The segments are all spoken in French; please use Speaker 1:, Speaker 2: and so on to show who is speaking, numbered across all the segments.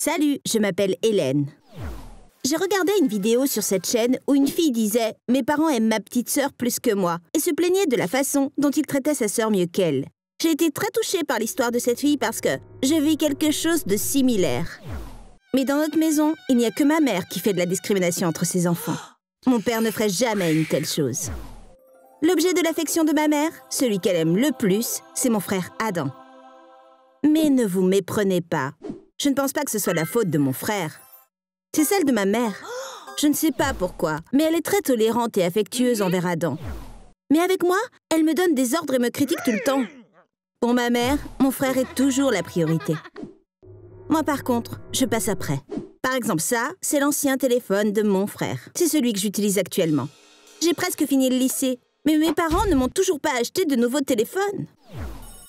Speaker 1: Salut, je m'appelle Hélène. J'ai regardé une vidéo sur cette chaîne où une fille disait « Mes parents aiment ma petite sœur plus que moi » et se plaignait de la façon dont ils traitaient sa sœur mieux qu'elle. J'ai été très touchée par l'histoire de cette fille parce que je vis quelque chose de similaire. Mais dans notre maison, il n'y a que ma mère qui fait de la discrimination entre ses enfants. Mon père ne ferait jamais une telle chose. L'objet de l'affection de ma mère, celui qu'elle aime le plus, c'est mon frère Adam. Mais ne vous méprenez pas. Je ne pense pas que ce soit la faute de mon frère. C'est celle de ma mère. Je ne sais pas pourquoi, mais elle est très tolérante et affectueuse envers Adam. Mais avec moi, elle me donne des ordres et me critique tout le temps. Pour ma mère, mon frère est toujours la priorité. Moi, par contre, je passe après. Par exemple, ça, c'est l'ancien téléphone de mon frère. C'est celui que j'utilise actuellement. J'ai presque fini le lycée, mais mes parents ne m'ont toujours pas acheté de nouveaux téléphones.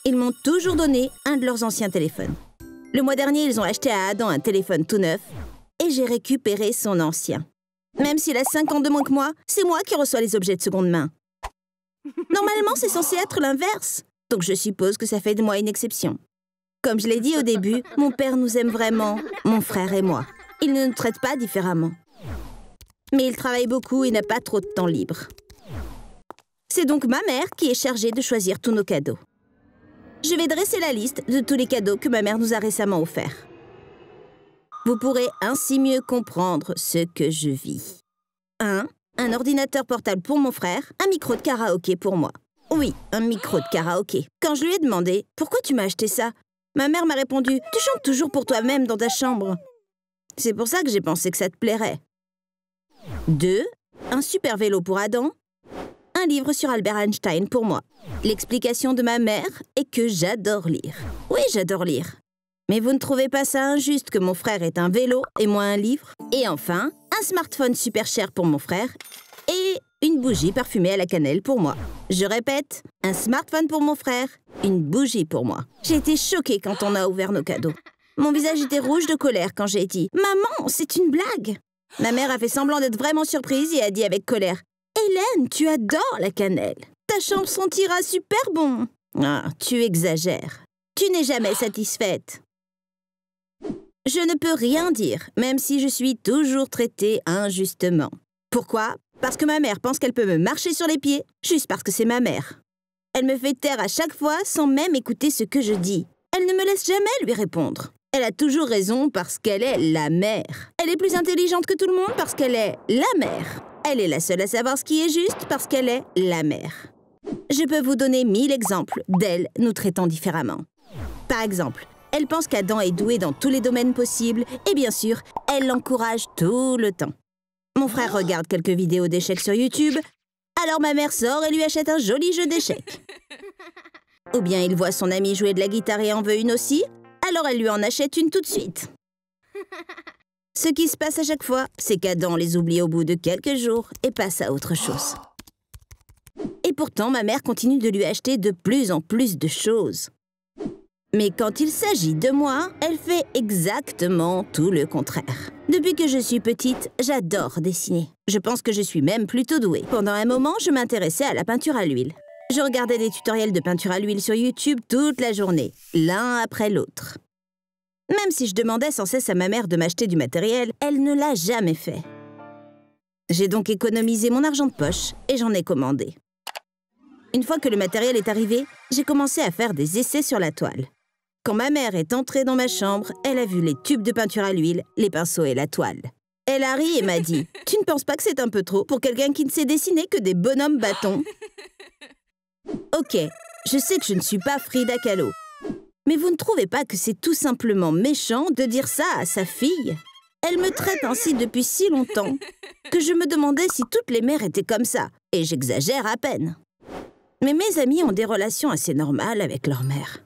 Speaker 1: Ils m'ont toujours donné un de leurs anciens téléphones. Le mois dernier, ils ont acheté à Adam un téléphone tout neuf et j'ai récupéré son ancien. Même s'il a 5 ans de moins que moi, c'est moi qui reçois les objets de seconde main. Normalement, c'est censé être l'inverse, donc je suppose que ça fait de moi une exception. Comme je l'ai dit au début, mon père nous aime vraiment, mon frère et moi. Il ne nous traite pas différemment. Mais il travaille beaucoup et n'a pas trop de temps libre. C'est donc ma mère qui est chargée de choisir tous nos cadeaux. Je vais dresser la liste de tous les cadeaux que ma mère nous a récemment offerts. Vous pourrez ainsi mieux comprendre ce que je vis. 1. Un ordinateur portable pour mon frère, un micro de karaoké pour moi. Oui, un micro de karaoké. Quand je lui ai demandé « Pourquoi tu m'as acheté ça ?», ma mère m'a répondu « Tu chantes toujours pour toi-même dans ta chambre. » C'est pour ça que j'ai pensé que ça te plairait. 2. Un super vélo pour Adam. Un livre sur Albert Einstein pour moi. L'explication de ma mère est que j'adore lire. Oui, j'adore lire. Mais vous ne trouvez pas ça injuste que mon frère ait un vélo et moi un livre? Et enfin, un smartphone super cher pour mon frère et une bougie parfumée à la cannelle pour moi. Je répète, un smartphone pour mon frère, une bougie pour moi. J'ai été choquée quand on a ouvert nos cadeaux. Mon visage était rouge de colère quand j'ai dit « Maman, c'est une blague !» Ma mère a fait semblant d'être vraiment surprise et a dit avec colère « Hélène, tu adores la cannelle. Ta chambre sentira super bon. » Ah, tu exagères. Tu n'es jamais satisfaite. Je ne peux rien dire, même si je suis toujours traitée injustement. Pourquoi? Parce que ma mère pense qu'elle peut me marcher sur les pieds, juste parce que c'est ma mère. Elle me fait taire à chaque fois sans même écouter ce que je dis. Elle ne me laisse jamais lui répondre. Elle a toujours raison parce qu'elle est la mère. Elle est plus intelligente que tout le monde parce qu'elle est la mère. Elle est la seule à savoir ce qui est juste parce qu'elle est la mère. Je peux vous donner 1000 exemples d'elle nous traitant différemment. Par exemple, elle pense qu'Adam est doué dans tous les domaines possibles et bien sûr, elle l'encourage tout le temps. Mon frère regarde quelques vidéos d'échecs sur YouTube, alors ma mère sort et lui achète un joli jeu d'échecs. Ou bien il voit son ami jouer de la guitare et en veut une aussi, alors elle lui en achète une tout de suite. Ce qui se passe à chaque fois, c'est qu'Adam les oublie au bout de quelques jours et passe à autre chose. Et pourtant, ma mère continue de lui acheter de plus en plus de choses. Mais quand il s'agit de moi, elle fait exactement tout le contraire. Depuis que je suis petite, j'adore dessiner. Je pense que je suis même plutôt douée. Pendant un moment, je m'intéressais à la peinture à l'huile. Je regardais des tutoriels de peinture à l'huile sur YouTube toute la journée, l'un après l'autre. Même si je demandais sans cesse à ma mère de m'acheter du matériel, elle ne l'a jamais fait. J'ai donc économisé mon argent de poche et j'en ai commandé. Une fois que le matériel est arrivé, j'ai commencé à faire des essais sur la toile. Quand ma mère est entrée dans ma chambre, elle a vu les tubes de peinture à l'huile, les pinceaux et la toile. Elle a ri et m'a dit « Tu ne penses pas que c'est un peu trop pour quelqu'un qui ne sait dessiner que des bonhommes bâtons ?» Ok, je sais que je ne suis pas Frida Kahlo. Mais vous ne trouvez pas que c'est tout simplement méchant de dire ça à sa fille? Elle me traite ainsi depuis si longtemps que je me demandais si toutes les mères étaient comme ça. Et j'exagère à peine. Mais mes amies ont des relations assez normales avec leur mère.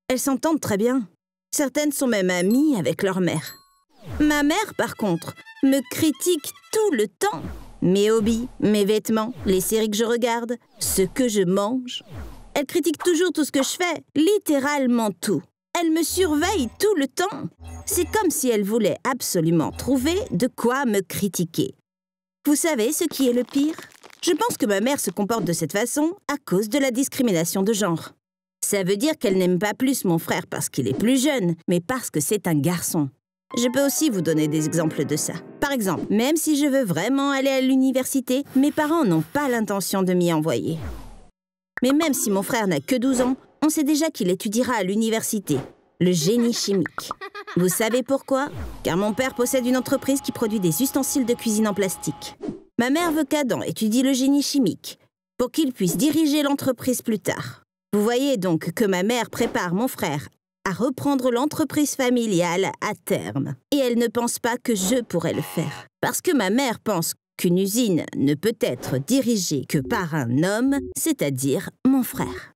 Speaker 1: Elles s'entendent très bien. Certaines sont même amies avec leur mère. Ma mère, par contre, me critique tout le temps. Mes hobbies, mes vêtements, les séries que je regarde, ce que je mange. Elle critique toujours tout ce que je fais, littéralement tout. Elle me surveille tout le temps. C'est comme si elle voulait absolument trouver de quoi me critiquer. Vous savez ce qui est le pire? Je pense que ma mère se comporte de cette façon à cause de la discrimination de genre. Ça veut dire qu'elle n'aime pas plus mon frère parce qu'il est plus jeune, mais parce que c'est un garçon. Je peux aussi vous donner des exemples de ça. Par exemple, même si je veux vraiment aller à l'université, mes parents n'ont pas l'intention de m'y envoyer. Mais même si mon frère n'a que 12 ans, on sait déjà qu'il étudiera à l'université, le génie chimique. Vous savez pourquoi? Car mon père possède une entreprise qui produit des ustensiles de cuisine en plastique. Ma mère veut qu'Adam étudie le génie chimique pour qu'il puisse diriger l'entreprise plus tard. Vous voyez donc que ma mère prépare mon frère à reprendre l'entreprise familiale à terme. Et elle ne pense pas que je pourrais le faire. Parce que ma mère pense qu'une usine ne peut être dirigée que par un homme, c'est-à-dire mon frère.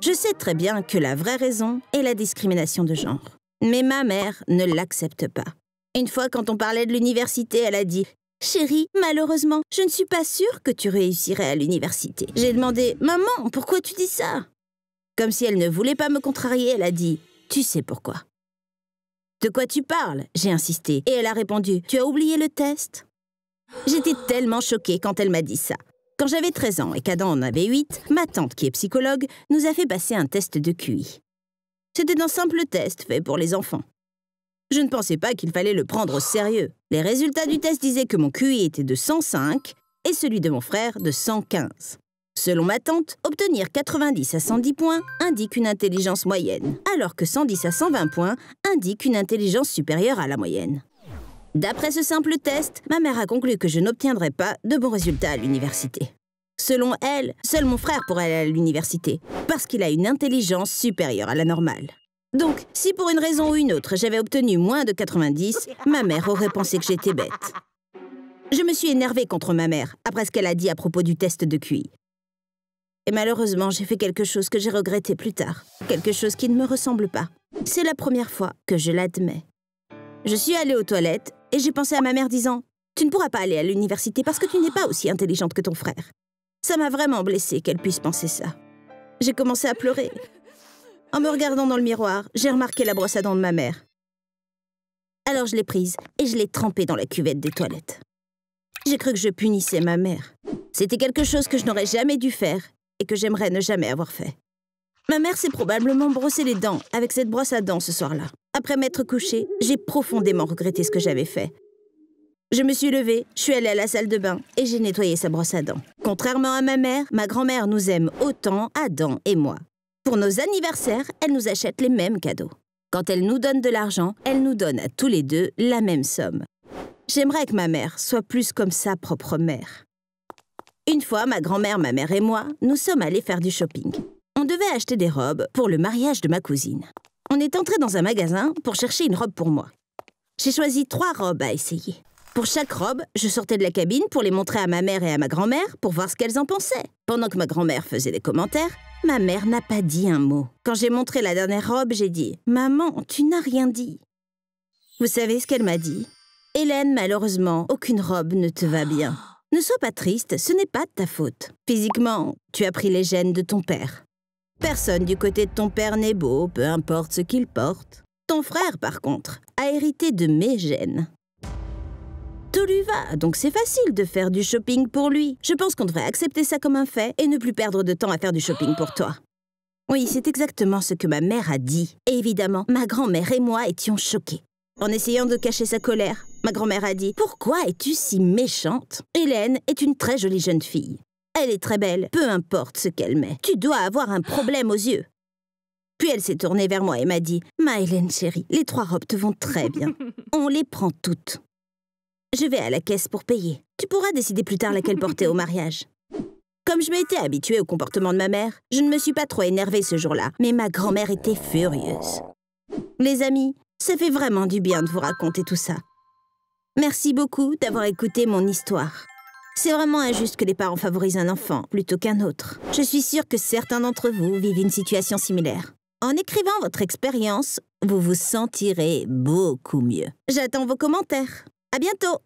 Speaker 1: Je sais très bien que la vraie raison est la discrimination de genre. Mais ma mère ne l'accepte pas. Une fois, quand on parlait de l'université, elle a dit « Chérie, malheureusement, je ne suis pas sûre que tu réussirais à l'université. » J'ai demandé « Maman, pourquoi tu dis ça ?» Comme si elle ne voulait pas me contrarier, elle a dit « Tu sais pourquoi ?» De quoi tu parles? J'ai insisté. Et elle a répondu « Tu as oublié le test ?» J'étais tellement choquée quand elle m'a dit ça. Quand j'avais 13 ans et qu'Adam en avait 8, ma tante, qui est psychologue, nous a fait passer un test de QI. C'était un simple test fait pour les enfants. Je ne pensais pas qu'il fallait le prendre au sérieux. Les résultats du test disaient que mon QI était de 105 et celui de mon frère de 115. Selon ma tante, obtenir 90 à 110 points indique une intelligence moyenne, alors que 110 à 120 points indique une intelligence supérieure à la moyenne. D'après ce simple test, ma mère a conclu que je n'obtiendrais pas de bons résultats à l'université. Selon elle, seul mon frère pourrait aller à l'université, parce qu'il a une intelligence supérieure à la normale. Donc, si pour une raison ou une autre, j'avais obtenu moins de 90, ma mère aurait pensé que j'étais bête. Je me suis énervée contre ma mère, après ce qu'elle a dit à propos du test de QI. Et malheureusement, j'ai fait quelque chose que j'ai regretté plus tard. Quelque chose qui ne me ressemble pas. C'est la première fois que je l'admets. Je suis allée aux toilettes et j'ai pensé à ma mère disant « Tu ne pourras pas aller à l'université parce que tu n'es pas aussi intelligente que ton frère. » Ça m'a vraiment blessée qu'elle puisse penser ça. J'ai commencé à pleurer. En me regardant dans le miroir, j'ai remarqué la brosse à dents de ma mère. Alors je l'ai prise et je l'ai trempée dans la cuvette des toilettes. J'ai cru que je punissais ma mère. C'était quelque chose que je n'aurais jamais dû faire et que j'aimerais ne jamais avoir fait. Ma mère s'est probablement brossé les dents avec cette brosse à dents ce soir-là. Après m'être couchée, j'ai profondément regretté ce que j'avais fait. Je me suis levée, je suis allée à la salle de bain et j'ai nettoyé sa brosse à dents. Contrairement à ma mère, ma grand-mère nous aime autant, Adam et moi. Pour nos anniversaires, elle nous achète les mêmes cadeaux. Quand elle nous donne de l'argent, elle nous donne à tous les deux la même somme. J'aimerais que ma mère soit plus comme sa propre mère. Une fois, ma grand-mère, ma mère et moi, nous sommes allés faire du shopping. On devait acheter des robes pour le mariage de ma cousine. On est entré dans un magasin pour chercher une robe pour moi. J'ai choisi 3 robes à essayer. Pour chaque robe, je sortais de la cabine pour les montrer à ma mère et à ma grand-mère pour voir ce qu'elles en pensaient. Pendant que ma grand-mère faisait des commentaires, ma mère n'a pas dit un mot. Quand j'ai montré la dernière robe, j'ai dit « Maman, tu n'as rien dit. » Vous savez ce qu'elle m'a dit? « Hélène, malheureusement, aucune robe ne te va bien. Ne sois pas triste, ce n'est pas de ta faute. Physiquement, tu as pris les gènes de ton père. Personne du côté de ton père n'est beau, peu importe ce qu'il porte. Ton frère, par contre, a hérité de mes gènes. Tout lui va, donc c'est facile de faire du shopping pour lui. Je pense qu'on devrait accepter ça comme un fait et ne plus perdre de temps à faire du shopping pour toi. » Oui, c'est exactement ce que ma mère a dit. Et évidemment, ma grand-mère et moi étions choqués. En essayant de cacher sa colère, ma grand-mère a dit « Pourquoi es-tu si méchante? Hélène est une très jolie jeune fille. Elle est très belle, peu importe ce qu'elle met. Tu dois avoir un problème aux yeux. » Puis elle s'est tournée vers moi et m'a dit « Ma Hélène chérie, les 3 robes te vont très bien. On les prend toutes. Je vais à la caisse pour payer. Tu pourras décider plus tard laquelle porter au mariage. » Comme je m'étais habituée au comportement de ma mère, je ne me suis pas trop énervée ce jour-là, mais ma grand-mère était furieuse. Les amis, ça fait vraiment du bien de vous raconter tout ça. Merci beaucoup d'avoir écouté mon histoire. C'est vraiment injuste que les parents favorisent un enfant plutôt qu'un autre. Je suis sûre que certains d'entre vous vivent une situation similaire. En écrivant votre expérience, vous vous sentirez beaucoup mieux. J'attends vos commentaires. À bientôt!